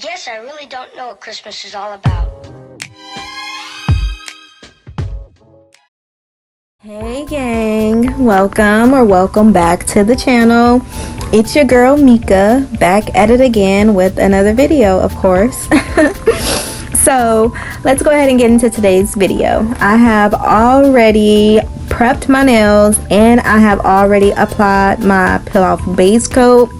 Guess I really don't know what Christmas is all about. Hey gang, welcome back to the channel. It's your girl Mika, back at it again with another video, of course. So let's go ahead and get into today's video. I have already prepped my nails and I have already applied my peel off base coat,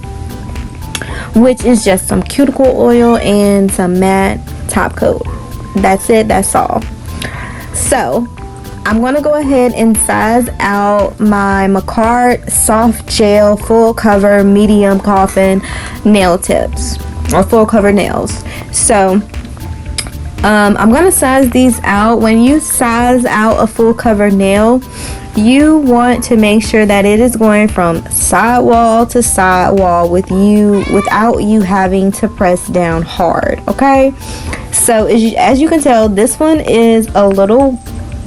which is just some cuticle oil and some matte top coat. That's it, that's all. So I'm going to go ahead and size out my Macart soft gel full cover medium coffin nail tips, or full cover nails. So I'm going to size these out. When you size out a full cover nail, you want to make sure that it is going from sidewall to sidewall without you having to press down hard. Okay, so as you can tell, this one is a little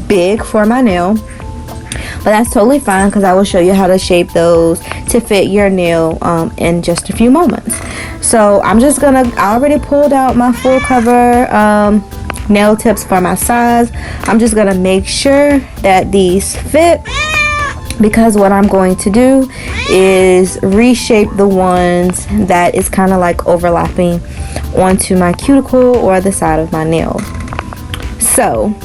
big for my nail, but that's totally fine because I will show you how to shape those to fit your nail in just a few moments. So I already pulled out my full cover nail tips for my size. I'm just gonna make sure that these fit, because what I'm going to do is reshape the ones that is kind of like overlapping onto my cuticle or the side of my nail. So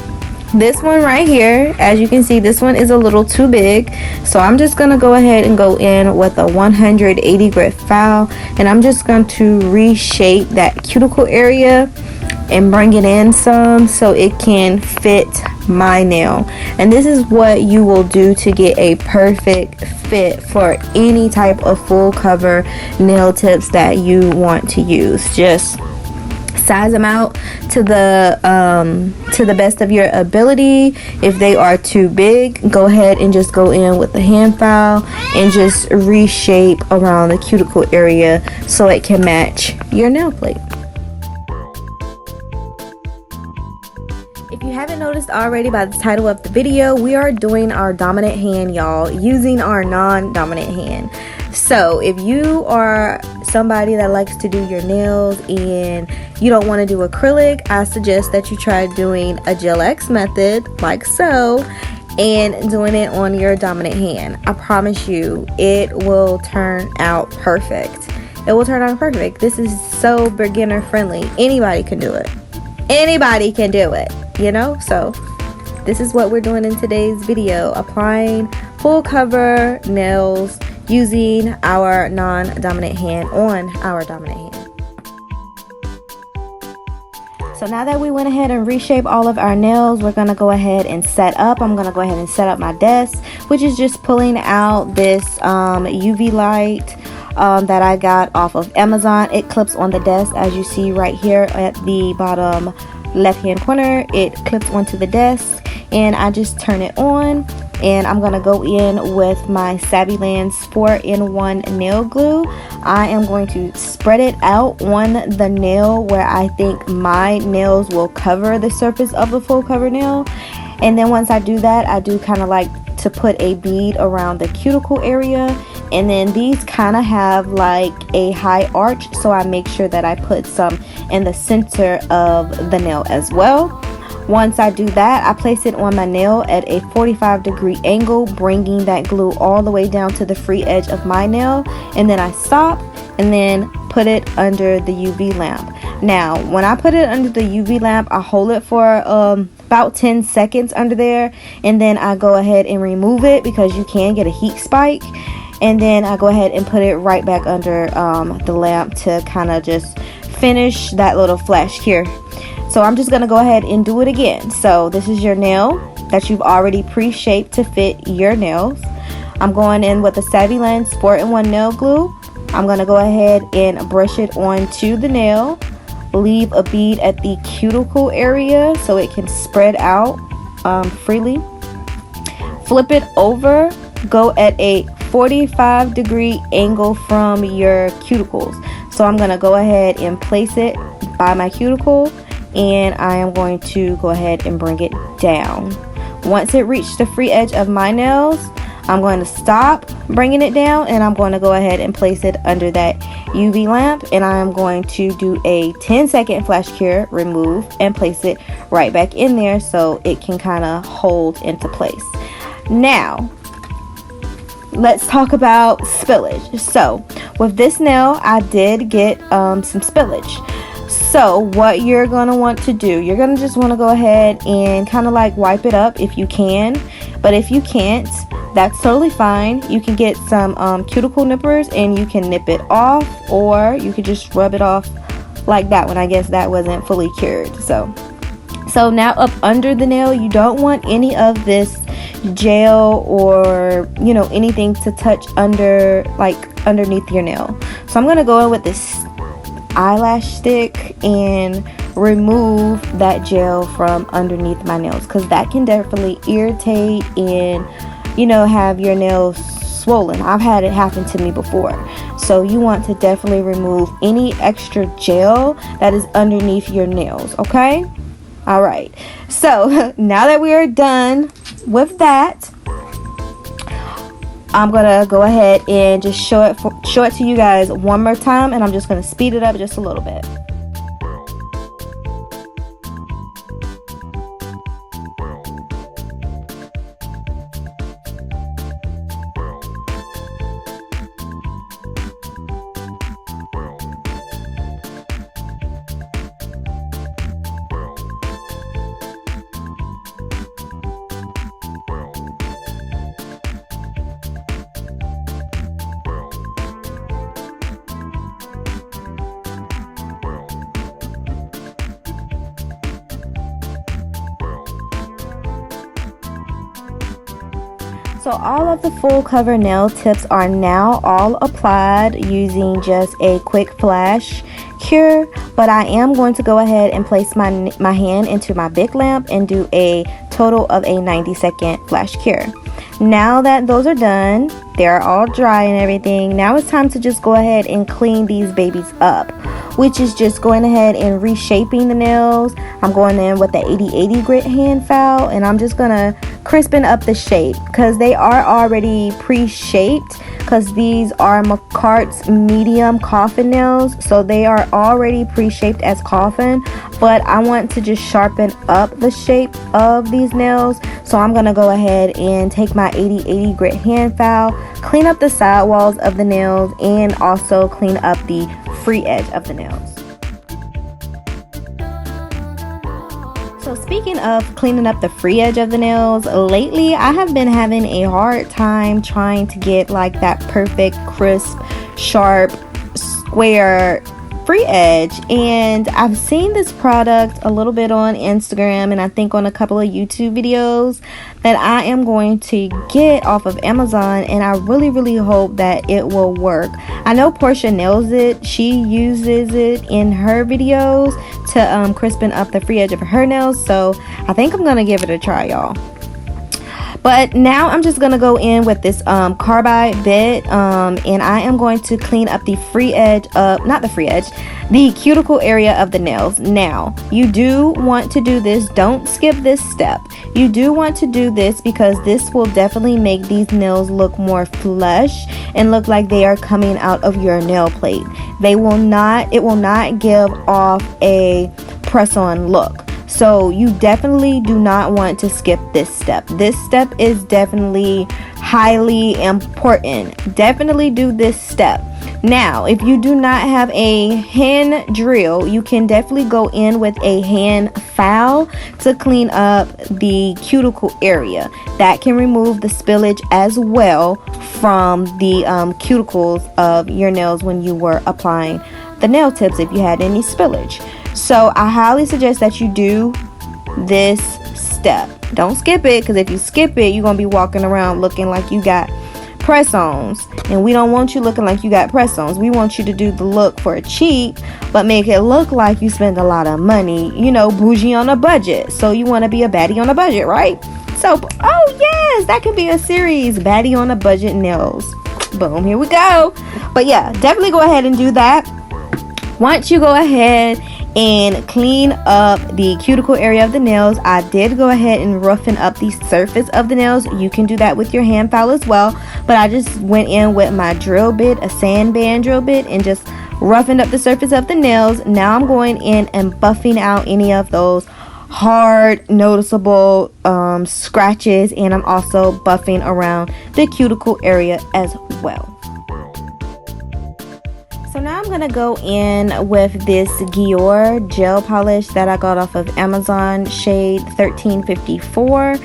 this one right here, as you can see, this one is a little too big, so I'm just gonna go ahead and go in with a 180 grit file, and I'm just going to reshape that cuticle area and bring it in some so it can fit my nail. And this is what you will do to get a perfect fit for any type of full cover nail tips that you want to use. Just size them out to the best of your ability. If they are too big, go ahead and just go in with the hand file and just reshape around the cuticle area so it can match your nail plate. If you haven't noticed already by the title of the video, we are doing our dominant hand, y'all, using our non-dominant hand. So if you are somebody that likes to do your nails and you don't want to do acrylic, I suggest that you try doing a Gelx method like so and doing it on your dominant hand. I promise you it will turn out perfect. It will turn out perfect. This is so beginner friendly. Anybody can do it. Anybody can do it, you know? So this is what we're doing in today's video, applying full cover nails using our non-dominant hand on our dominant hand. So now that we went ahead and reshaped all of our nails, we're going to go ahead and set up. I'm going to go ahead and set up my desk, which is just pulling out this UV light that I got off of Amazon. It clips on the desk, as you see right here at the bottom left hand corner. It clips onto the desk and I just turn it on. And I'm gonna go in with my Savvyland's 4-in-1 nail glue. I am going to spread it out on the nail where I think my nails will cover the surface of the full cover nail. And then once I do that, I do kind of like to put a bead around the cuticle area. And then these kind of have like a high arch, so I make sure that I put some in the center of the nail as well. Once I do that, I place it on my nail at a 45-degree angle, bringing that glue all the way down to the free edge of my nail. And then I stop and then put it under the UV lamp. Now, when I put it under the UV lamp, I hold it for about 10 seconds under there. And then I go ahead and remove it because you can get a heat spike. And then I go ahead and put it right back under the lamp to kind of just finish that little flash here. So I'm just going to go ahead and do it again. So this is your nail that you've already pre-shaped to fit your nails. I'm going in with the Savvyland's 4-in-1 nail glue. I'm going to go ahead and brush it onto the nail. Leave a bead at the cuticle area so it can spread out freely. Flip it over. Go at a 45-degree angle from your cuticles. So I'm going to go ahead and place it by my cuticle, and I am going to go ahead and bring it down. Once it reaches the free edge of my nails, I'm going to stop bringing it down, and I'm going to go ahead and place it under that UV lamp, and I am going to do a 10-second flash cure, remove, and place it right back in there so it can kind of hold into place. Now let's talk about spillage. So with this nail, I did get some spillage. So what you're going to want to do, you're going to just want to go ahead and kind of like wipe it up if you can. But if you can't, that's totally fine. You can get some cuticle nippers and you can nip it off, or you could just rub it off like that one. I guess that wasn't fully cured. So now up under the nail, you don't want any of this gel or anything to touch underneath your nail. So I'm going to go in with this eyelash stick and remove that gel from underneath my nails, because that can definitely irritate and have your nails swollen. I've had it happen to me before. So you want to definitely remove any extra gel that is underneath your nails. Okay, all right, so now that we are done with that, I'm gonna go ahead and just show it to you guys one more time, and I'm just gonna speed it up just a little bit. So all of the full cover nail tips are now all applied using just a quick flash cure, but I am going to go ahead and place my hand into my big lamp and do a total of a 90-second flash cure. Now that those are done, they're all dry and everything, now it's time to just go ahead and clean these babies up, which is just going ahead and reshaping the nails. I'm going in with the 80/80 grit hand file, and I'm just gonna crispen up the shape because they are already pre-shaped, because these are McCart's medium coffin nails, so they are already pre-shaped as coffin, but I want to just sharpen up the shape of these nails. So I'm gonna go ahead and take my 80/80 grit hand file, clean up the side walls of the nails, and also clean up the free edge of the nails. So speaking of cleaning up the free edge of the nails, lately I have been having a hard time trying to get like that perfect, crisp, sharp, square free edge, and I've seen this product a little bit on Instagram and I think on a couple of YouTube videos that I am going to get off of Amazon, and I really hope that it will work. I know Portia nails it. She uses it in her videos to crispen up the free edge of her nails, so I think I'm gonna give it a try, y'all. But now I'm just gonna go in with this carbide bit, and I am going to clean up the free edge of, not the free edge, the cuticle area of the nails. Now you do want to do this, don't skip this step. You do want to do this because this will definitely make these nails look more flush and look like they are coming out of your nail plate. It will not give off a press-on look. So you definitely do not want to skip this step. This step is definitely highly important. Definitely do this step. Now, if you do not have a hand drill, you can definitely go in with a hand file to clean up the cuticle area. That can remove the spillage as well from the cuticles of your nails when you were applying the nail tips if you had any spillage. So I highly suggest that you do this step. Don't skip it, because if you skip it, you're going to be walking around looking like you got press-ons, and we don't want you looking like you got press-ons. We want you to do the look for cheap, but make it look like you spend a lot of money, bougie on a budget. So you want to be a baddie on a budget, right? So, oh yes, that could be a series, baddie on a budget nails. Boom, here we go. But yeah, definitely go ahead and do that. Once you go ahead and clean up the cuticle area of the nails. I did go ahead and roughen up the surface of the nails. You can do that with your hand file as well, but I just went in with my drill bit, a sandband drill bit, and just roughened up the surface of the nails. Now I'm going in and buffing out any of those hard noticeable scratches, and I'm also buffing around the cuticle area as well. So now I'm going to go in with this Gelx gel polish that I got off of Amazon, shade 1354.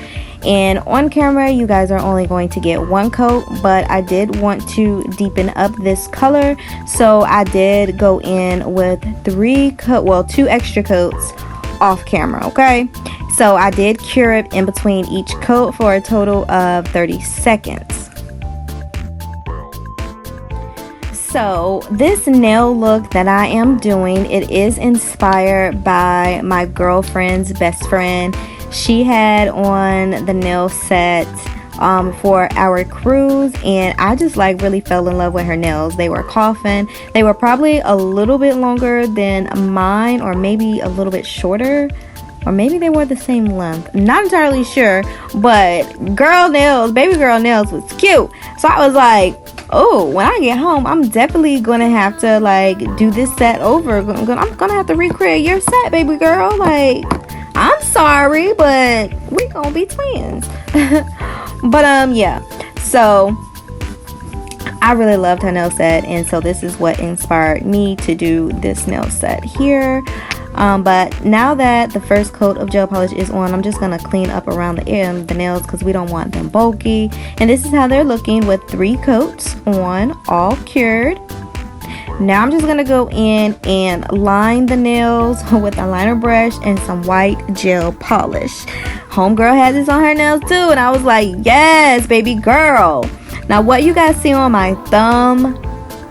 And on camera, you guys are only going to get one coat, but I did want to deepen up this color. So I did go in with two extra coats off camera, okay? So I did cure it in between each coat for a total of 30 seconds. So this nail look that I am doing, it is inspired by my girlfriend's best friend. She had on the nail set for our cruise, and I just like really fell in love with her nails. They were coffin. They were probably a little bit longer than mine, or maybe a little bit shorter, or maybe they were the same length. Not entirely sure, but baby girl nails was cute. So I was like, oh, when I get home, I'm definitely gonna have to like do this set over. I'm gonna have to recreate your set, baby girl. Like, I'm sorry, but we gonna be twins. But yeah, so I really loved her nail set, and so this is what inspired me to do this nail set here. But now that the first coat of gel polish is on, I'm just gonna clean up around the nails because we don't want them bulky. And this is how they're looking with 3 coats on, all cured. Now I'm just gonna go in and line the nails with a liner brush and some white gel polish. Homegirl had this on her nails too, and I was like, yes, baby girl. Now what you guys see on my thumb,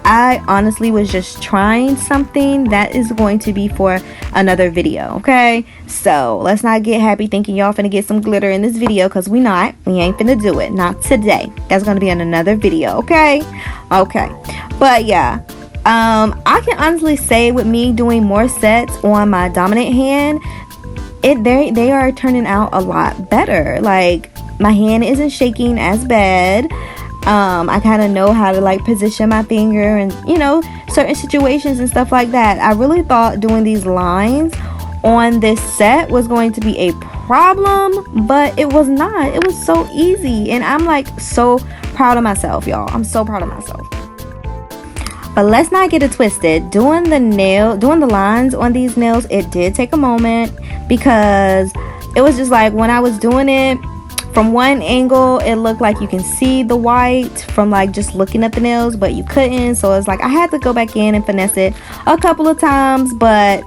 I honestly was just trying something that is going to be for another video, okay? So let's not get happy thinking y'all finna get some glitter in this video, because we ain't finna do it. Not today. That's gonna be in another video, okay? Okay. But yeah, I can honestly say with me doing more sets on my dominant hand, they are turning out a lot better. Like, my hand isn't shaking as bad. I kind of know how to like position my finger and, you know, certain situations and stuff like that. I really thought doing these lines on this set was going to be a problem, but it was not. It was so easy, and I'm like so proud of myself, y'all. I'm so proud of myself. But let's not get it twisted. Doing the lines on these nails, it did take a moment, because it was just like when I was doing it from one angle, it looked like you can see the white from like just looking at the nails, but you couldn't. So it's like I had to go back in and finesse it a couple of times. But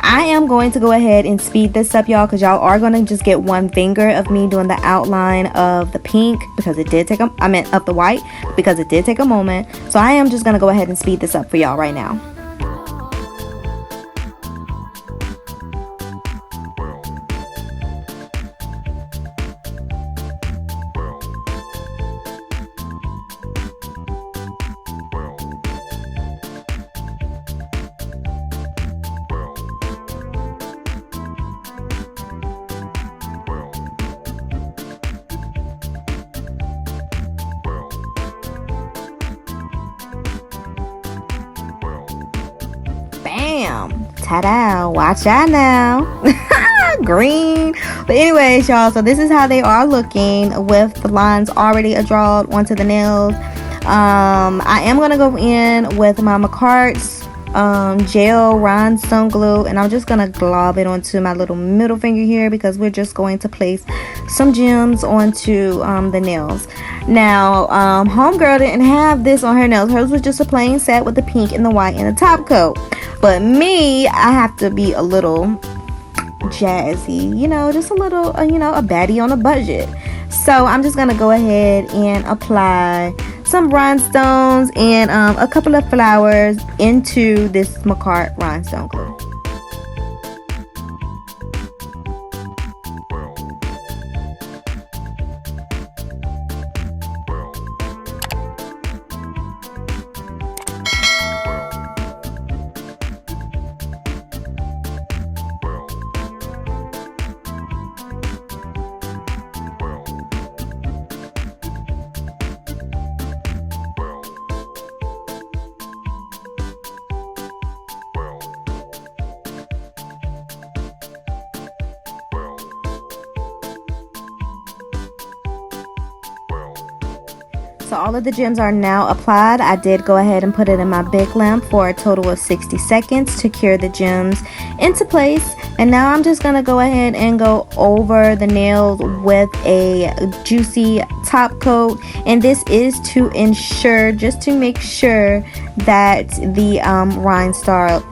I am going to go ahead and speed this up, y'all, because y'all are going to just get one finger of me doing the outline of the pink, because it did take of the white, because it did take a moment. So I am just going to go ahead and speed this up for y'all right now. Bam! Ta-da! Watch out now. Green. But anyways, y'all, so this is how they are looking with the lines already drawn onto the nails. I am gonna go in with my McCart's gel rhinestone glue, and I'm just gonna glob it onto my little middle finger here, because we're just going to place some gems onto the nails. Now, homegirl didn't have this on her nails. Hers was just a plain set with the pink and the white and the top coat. But me, I have to be a little jazzy, you know, just a little, you know, a baddie on a budget. So I'm just gonna go ahead and apply some rhinestones and a couple of flowers into this McCart rhinestone glue. So all of the gems are now applied. I did go ahead and put it in my big lamp for a total of 60 seconds to cure the gems into place. And now I'm just going to go ahead and go over the nails with a juicy top coat. And this is to ensure, just to make sure that the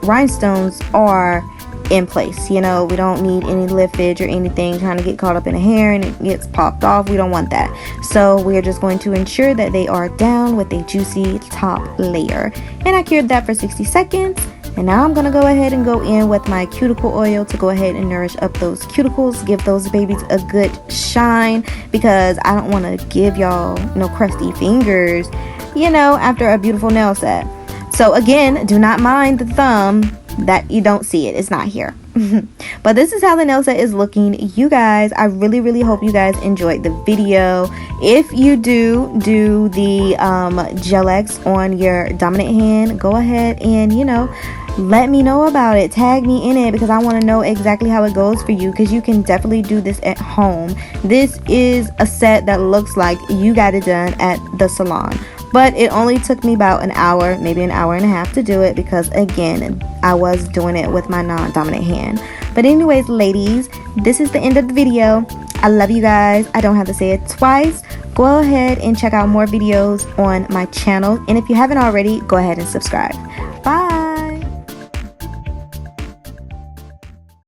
rhinestones are in place. You know, we don't need any liftage or anything trying to get caught up in the hair and it gets popped off. We don't want that. So we're just going to ensure that they are down with a juicy top layer. And I cured that for 60 seconds. And now I'm going to go ahead and go in with my cuticle oil to go ahead and nourish up those cuticles, give those babies a good shine, because I don't want to give y'all no crusty fingers, you know, after a beautiful nail set. So again, do not mind the thumb that you don't see it. It's not here. But this is how the nail set is looking, you guys. I really hope you guys enjoyed the video. If you do the Gelx on your dominant hand, go ahead and, you know, let me know about it. Tag me in it, because I want to know exactly how it goes for you, because you can definitely do this at home. This is a set that looks like you got it done at the salon. But it only took me about an hour, maybe an hour and a half to do it, because again, I was doing it with my non-dominant hand. But anyways, ladies, this is the end of the video. I love you guys. I don't have to say it twice. Go ahead and check out more videos on my channel. And if you haven't already, go ahead and subscribe. Bye.